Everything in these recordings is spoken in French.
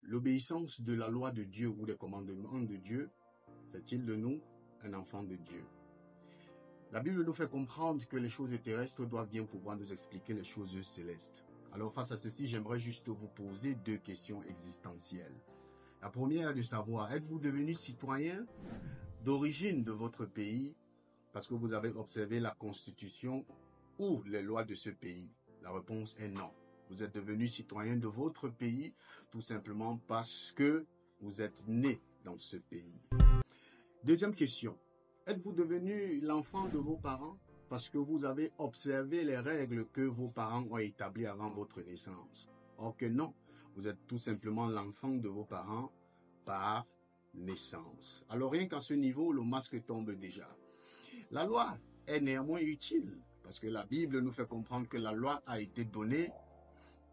l'obéissance de la loi de Dieu ou des commandements de Dieu fait-il de nous un enfant de Dieu? La Bible nous fait comprendre que les choses terrestres doivent bien pouvoir nous expliquer les choses célestes. Alors face à ceci, j'aimerais juste vous poser deux questions existentielles. La première est de savoir, êtes-vous devenu citoyen d'origine de votre pays parce que vous avez observé la constitution ou les lois de ce pays? La réponse est non. Vous êtes devenu citoyen de votre pays tout simplement parce que vous êtes né dans ce pays. Deuxième question. Êtes-vous devenu l'enfant de vos parents parce que vous avez observé les règles que vos parents ont établies avant votre naissance? Or que non, vous êtes tout simplement l'enfant de vos parents par naissance. Alors rien qu'à ce niveau, le masque tombe déjà. La loi est néanmoins utile parce que la Bible nous fait comprendre que la loi a été donnée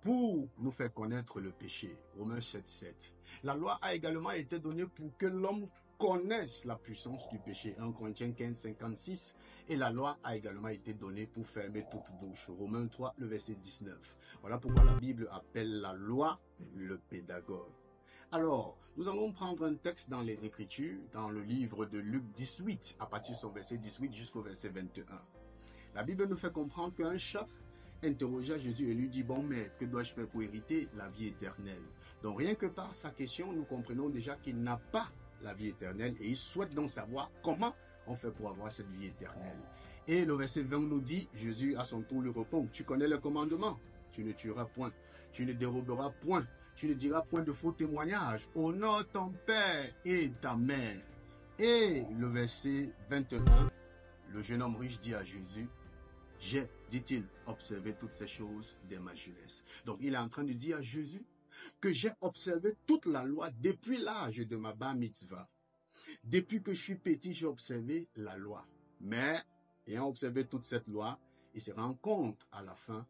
pour nous faire connaître le péché. Romains 7:7. La loi a également été donnée pour que l'homme connaisse la puissance du péché. 1 Corinthiens 15:56. Et la loi a également été donnée pour fermer toute bouche. Romains 3, le verset 19. Voilà pourquoi la Bible appelle la loi le pédagogue. Alors, nous allons prendre un texte dans les Écritures, dans le livre de Luc 18, à partir de son verset 18 jusqu'au verset 21. La Bible nous fait comprendre qu'un chef interrogea Jésus et lui dit, bon maître, que dois-je faire pour hériter la vie éternelle? Donc rien que par sa question, nous comprenons déjà qu'il n'a pas la vie éternelle et il souhaite donc savoir comment on fait pour avoir cette vie éternelle. Et le verset 20 nous dit, Jésus à son tour lui répond, tu connais le commandement, tu ne tueras point, tu ne déroberas point, tu ne diras point de faux témoignages, honore ton père et ta mère. Et le verset 21, le jeune homme riche dit à Jésus, j'ai, dit-il, observé toutes ces choses dès ma jeunesse. Donc il est en train de dire à Jésus que j'ai observé toute la loi depuis l'âge de ma bar mitzvah. Depuis que je suis petit, j'ai observé la loi. Mais, ayant observé toute cette loi, il se rend compte à la fin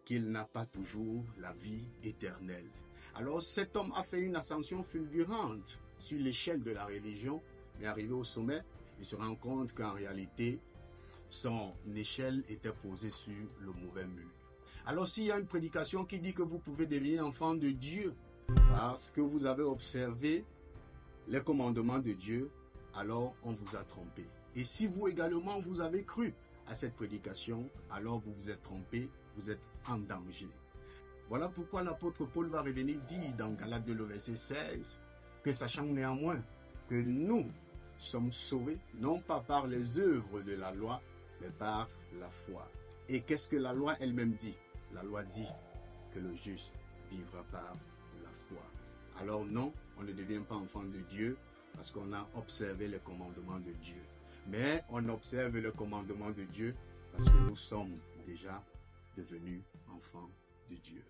qu'il n'a pas toujours la vie éternelle. Alors cet homme a fait une ascension fulgurante sur l'échelle de la religion, mais arrivé au sommet, il se rend compte qu'en réalité, son échelle était posée sur le mauvais mur. Alors s'il y a une prédication qui dit que vous pouvez devenir enfant de Dieu parce que vous avez observé les commandements de Dieu, alors on vous a trompé. Et si vous également vous avez cru à cette prédication, alors vous vous êtes trompé, vous êtes en danger. Voilà pourquoi l'apôtre Paul va revenir dire dans Galates 2, le verset 16, que sachant néanmoins que nous sommes sauvés, non pas par les œuvres de la loi, mais par la foi. Et qu'est-ce que la loi elle-même dit? La loi dit que le juste vivra par la foi. Alors non, on ne devient pas enfant de Dieu parce qu'on a observé les commandements de Dieu. Mais on observe les commandements de Dieu parce que nous sommes déjà devenus enfants de Dieu.